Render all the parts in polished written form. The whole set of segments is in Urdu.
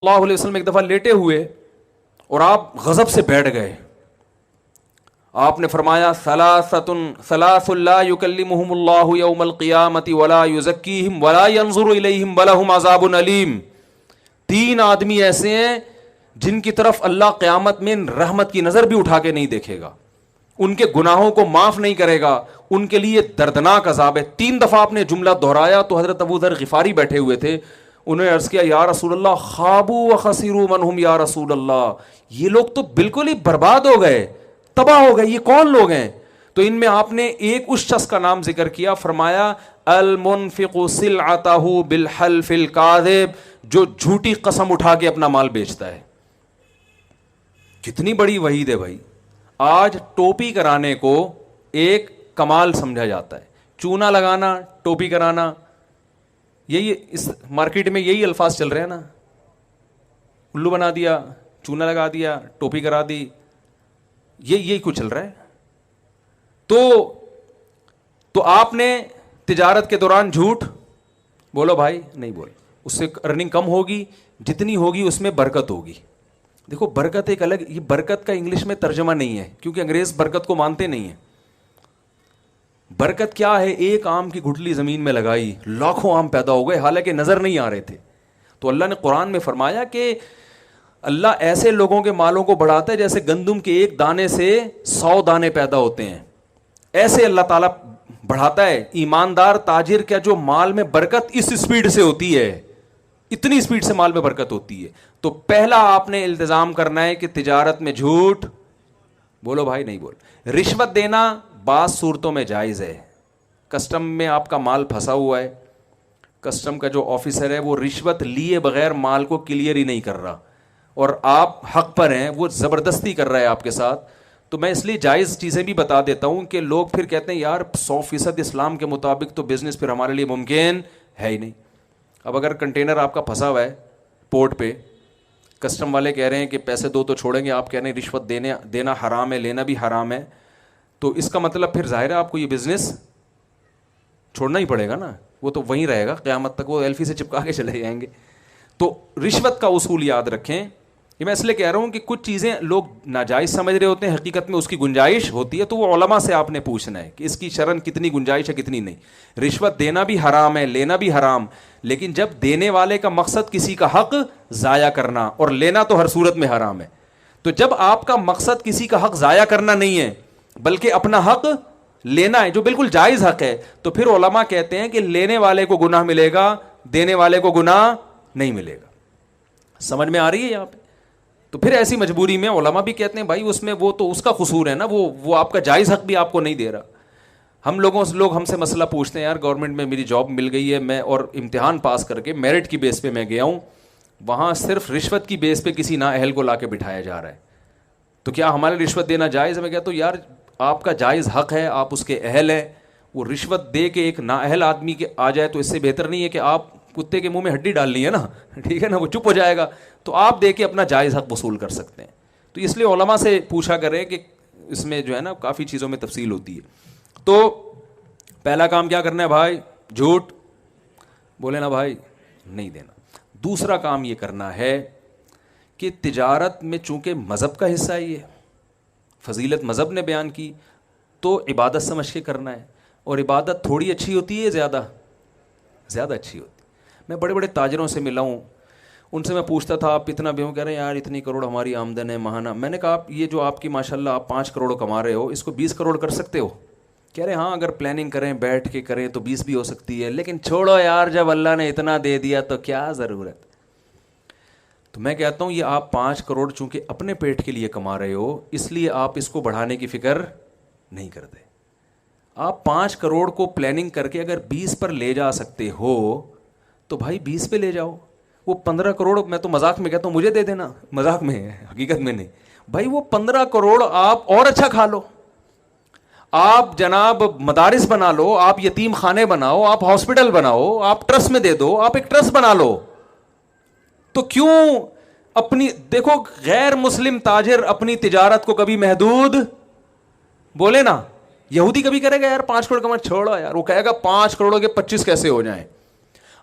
اللہ علیہ وسلم ایک دفعہ لیٹے ہوئے اور آپ غضب سے بیٹھ گئے. آپ نے فرمایا ثلاث لا یکلمہم اللہ یوم القیامۃ ولا یزکیہم ولا ینظر الیہم ولہم عذاب علیم. 3 آدمی ایسے ہیں جن کی طرف اللہ قیامت میں رحمت کی نظر بھی اٹھا کے نہیں دیکھے گا, ان کے گناہوں کو معاف نہیں کرے گا, ان کے لیے دردناک عذاب ہے. 3 دفعہ آپ نے جملہ دہرایا تو حضرت ابو ذر غفاری بیٹھے ہوئے تھے, انہوں نے عرض کیا یا رسول اللہ خابوا وخسروا من هم یا رسول اللہ, یہ لوگ تو بالکل ہی برباد ہو گئے, تباہ ہو گئے, یہ کون لوگ ہیں؟ تو ان میں آپ نے ایک اس شخص کا نام ذکر کیا, فرمایا المنفق سلعتہ بالحلف الکاذب, جو جھوٹی قسم اٹھا کے اپنا مال بیچتا ہے. کتنی بڑی وعید ہے بھائی. آج ٹوپی کرانے کو ایک کمال سمجھا جاتا ہے, چونا لگانا, ٹوپی کرانا, یہی اس مارکیٹ میں یہی الفاظ چل رہے ہیں نا, الو بنا دیا, چونا لگا دیا, ٹوپی کرا دی, یہی کچھ چل رہا ہے. تو آپ نے تجارت کے دوران جھوٹ بولو بھائی, نہیں بول, اس سے ارننگ کم ہوگی, جتنی ہوگی اس میں برکت ہوگی. دیکھو برکت ایک الگ, یہ برکت کا انگلش میں ترجمہ نہیں ہے کیونکہ انگریز برکت کو مانتے نہیں ہیں. برکت کیا ہے؟ ایک آم کی گٹھلی زمین میں لگائی, لاکھوں آم پیدا ہو گئے, حالانکہ نظر نہیں آ رہے تھے. تو اللہ نے قرآن میں فرمایا کہ اللہ ایسے لوگوں کے مالوں کو بڑھاتا ہے جیسے گندم کے ایک دانے سے 100 دانے پیدا ہوتے ہیں, ایسے اللہ تعالیٰ بڑھاتا ہے. ایماندار تاجر کا جو مال میں برکت اس سپیڈ سے ہوتی ہے, اتنی سپیڈ سے مال میں برکت ہوتی ہے. تو پہلا آپ نے التزام کرنا ہے کہ تجارت میں جھوٹ بولو بھائی, نہیں بول. رشوت دینا بعض صورتوں میں جائز ہے. کسٹم میں آپ کا مال پھنسا ہوا ہے, کسٹم کا جو آفیسر ہے وہ رشوت لیے بغیر مال کو کلیئر ہی نہیں کر رہا اور آپ حق پر ہیں, وہ زبردستی کر رہا ہے آپ کے ساتھ. تو میں اس لیے جائز چیزیں بھی بتا دیتا ہوں کہ لوگ پھر کہتے ہیں یار 100% اسلام کے مطابق تو بزنس پھر ہمارے لیے ممکن ہے ہی نہیں. اب اگر کنٹینر آپ کا پھنسا ہوا ہے پورٹ پہ, کسٹم والے کہہ رہے ہیں کہ پیسے دو تو چھوڑیں گے, آپ کہہ رہے ہیں رشوت دینا حرام ہے, لینا بھی حرام ہے, تو اس کا مطلب پھر ظاہر ہے آپ کو یہ بزنس چھوڑنا ہی پڑے گا نا, وہ تو وہیں رہے گا قیامت تک, وہ ایلفی سے چپکا کے چلے جائیں گے. تو رشوت کا اصول یاد رکھیں. یہ میں اس لیے کہہ رہا ہوں کہ کچھ چیزیں لوگ ناجائز سمجھ رہے ہوتے ہیں, حقیقت میں اس کی گنجائش ہوتی ہے, تو وہ علماء سے آپ نے پوچھنا ہے کہ اس کی شرعاً کتنی گنجائش ہے کتنی نہیں. رشوت دینا بھی حرام ہے, لینا بھی حرام, لیکن جب دینے والے کا مقصد کسی کا حق ضائع کرنا, اور لینا تو ہر صورت میں حرام ہے, تو جب آپ کا مقصد کسی کا حق ضائع کرنا نہیں ہے بلکہ اپنا حق لینا ہے جو بالکل جائز حق ہے, تو پھر علماء کہتے ہیں کہ لینے والے کو گناہ ملے گا, دینے والے کو گناہ نہیں ملے گا. سمجھ میں آ رہی ہے یہاں پہ؟ تو پھر ایسی مجبوری میں علماء بھی کہتے ہیں بھائی اس میں وہ تو اس کا قصور ہے نا, وہ آپ کا جائز حق بھی آپ کو نہیں دے رہا. لوگ ہم سے مسئلہ پوچھتے ہیں یار گورنمنٹ میں میری جاب مل گئی ہے, میں اور امتحان پاس کر کے میرٹ کی بیس پہ میں گیا ہوں, وہاں صرف رشوت کی بیس پہ کسی نااہل کو لا کے بٹھایا جا رہا ہے, تو کیا ہمارے رشوت دینا جائز ہے؟ میں کہتا ہوں یار آپ کا جائز حق ہے, آپ اس کے اہل ہیں, وہ رشوت دے کے ایک نااہل آدمی کے آ جائے تو اس سے بہتر نہیں ہے کہ آپ کتے کے منہ میں ہڈی ڈالنی ہے نا, ٹھیک ہے نا, وہ چپ ہو جائے گا, تو آپ دے کے اپنا جائز حق وصول کر سکتے ہیں. تو اس لیے علماء سے پوچھا کریں کہ اس میں جو ہے نا کافی چیزوں میں تفصیل ہوتی ہے. تو پہلا کام کیا کرنا ہے بھائی؟ جھوٹ بولے نا بھائی, نہیں دینا. دوسرا کام یہ کرنا ہے کہ تجارت میں چونکہ مذہب کا حصہ ہی ہے, فضیلت مذہب نے بیان کی, تو عبادت سمجھ کے کرنا ہے. اور عبادت تھوڑی اچھی ہوتی ہے, زیادہ اچھی ہوتی. میں بڑے بڑے تاجروں سے ملا ہوں, ان سے میں پوچھتا تھا آپ اتنا بھی ہوں, کہہ رہے ہیں یار اتنی کروڑ ہماری آمدن ہے ماہانہ. میں نے کہا آپ یہ جو آپ کی ماشاءاللہ آپ 5 کروڑ کما رہے ہو, اس کو 20 کروڑ کر سکتے ہو؟ کہہ رہے ہاں اگر پلاننگ کریں بیٹھ کے کریں تو 20 بھی ہو سکتی ہے, لیکن چھوڑو یار جب اللہ نے اتنا دے دیا تو کیا ضرورت. تو میں کہتا ہوں یہ آپ 5 کروڑ چونکہ اپنے پیٹ کے لیے کما رہے ہو, اس لیے آپ اس کو بڑھانے کی فکر نہیں کرتے. آپ 5 کروڑ کو پلاننگ کر کے اگر 20 پر لے جا سکتے ہو تو بھائی 20 پہ لے جاؤ. وہ 15 کروڑ میں تو مذاق میں کہتا ہوں مجھے دے دینا, مذاق میں ہے, حقیقت میں نہیں بھائی. وہ 15 کروڑ آپ اور اچھا کھا لو, آپ جناب مدارس بنا لو, آپ یتیم خانے بناؤ, آپ ہاسپٹل بناؤ, آپ ٹرسٹ میں دے دو, آپ ایک ٹرسٹ بنا لو. تو کیوں اپنی دیکھو غیر مسلم تاجر اپنی تجارت کو کبھی محدود بولے نا, یہودی کبھی کرے گا یار 5 کروڑ کما, چھوڑو یار, وہ کہے گا 5 کروڑ کے 25 کیسے ہو جائیں.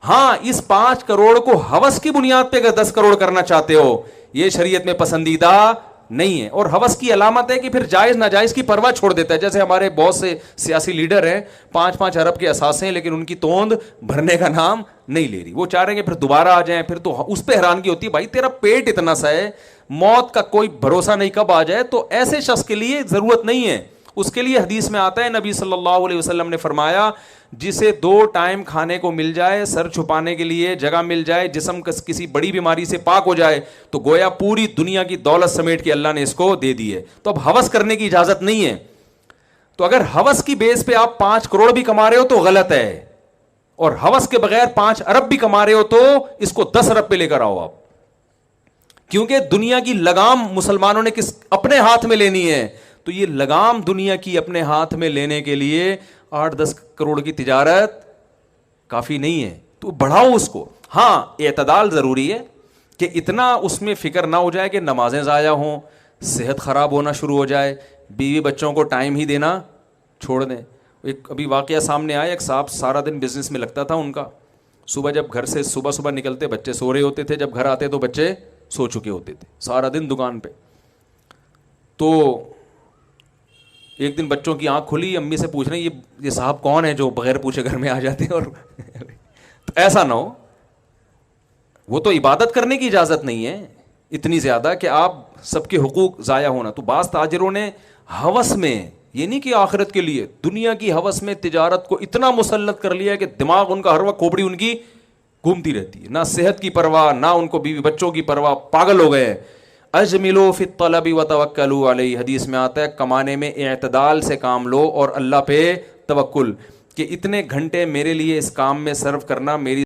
ہاں اس 5 کروڑ کو ہوس کی بنیاد پہ اگر 10 کروڑ کرنا چاہتے ہو یہ شریعت میں پسندیدہ نہیں ہے. اور ہوس کی علامت ہے کہ پھر جائز ناجائز کی پرواہ چھوڑ دیتا ہے. جیسے ہمارے بہت سے سیاسی لیڈر ہیں 5-5 ارب کے اثاثے ہیں لیکن ان کی توند بھرنے کا نام نہیں لے رہی. وہ چاہ رہے ہیں کہ پھر دوبارہ آ جائیں. پھر تو اس پہ حیرانگی ہوتی ہے بھائی تیرا پیٹ اتنا سا ہے موت کا کوئی بھروسہ نہیں کب آ جائے. تو ایسے شخص کے لیے ضرورت نہیں ہے. اس کے لیے حدیث میں آتا ہے نبی صلی اللہ علیہ وسلم نے فرمایا جسے 2 ٹائم کھانے کو مل جائے, سر چھپانے کے لیے جگہ مل جائے, جسم کسی بڑی بیماری سے پاک ہو جائے تو گویا پوری دنیا کی دولت سمیٹ کے اللہ نے اس کو دے دی ہے. تو اب ہوس کرنے کی اجازت نہیں ہے. تو اگر ہوس کی بیس پہ آپ 5 کروڑ بھی کما رہے ہو تو غلط ہے, اور ہوس کے بغیر 5 ارب بھی کما رہے ہو تو اس کو 10 ارب پہ لے کر آؤ آپ. کیونکہ دنیا کی لگام مسلمانوں نے اپنے ہاتھ میں لینی ہے. تو یہ لگام دنیا کی اپنے ہاتھ میں لینے کے لیے 8-10 کروڑ کی تجارت کافی نہیں ہے. تو بڑھاؤ اس کو. ہاں اعتدال ضروری ہے کہ اتنا اس میں فکر نہ ہو جائے کہ نمازیں ضائع ہوں, صحت خراب ہونا شروع ہو جائے, بیوی بچوں کو ٹائم ہی دینا چھوڑ دیں. ایک ابھی واقعہ سامنے آیا, ایک صاحب سارا دن بزنس میں لگتا تھا ان کا. صبح جب گھر سے صبح نکلتے بچے سو رہے ہوتے تھے, جب گھر آتے تو بچے سو چکے ہوتے تھے, سارا دن دکان پہ. تو ایک دن بچوں کی آنکھ کھلی, امی سے پوچھ رہے ہیں یہ صاحب کون ہے جو بغیر پوچھے گھر میں آ جاتے ہیں. اور تو ایسا نہ ہو, وہ تو عبادت کرنے کی اجازت نہیں ہے اتنی زیادہ کہ آپ سب کے حقوق ضائع ہونا. تو بعض تاجروں نے ہوس میں, یہ نہیں کہ آخرت کے لیے, دنیا کی ہوس میں تجارت کو اتنا مسلط کر لیا کہ دماغ ان کا ہر وقت کھوپڑی ان کی گھومتی رہتی ہے, نہ صحت کی پرواہ نہ ان کو بیوی بچوں کی پرواہ, پاگل ہو گئے. اجملوا فی الطلب وتوکلوا علیہ, حدیث میں آتا ہے کمانے میں اعتدال سے کام لو اور اللہ پہ توکل, کہ اتنے گھنٹے میرے لیے اس کام میں صرف کرنا میری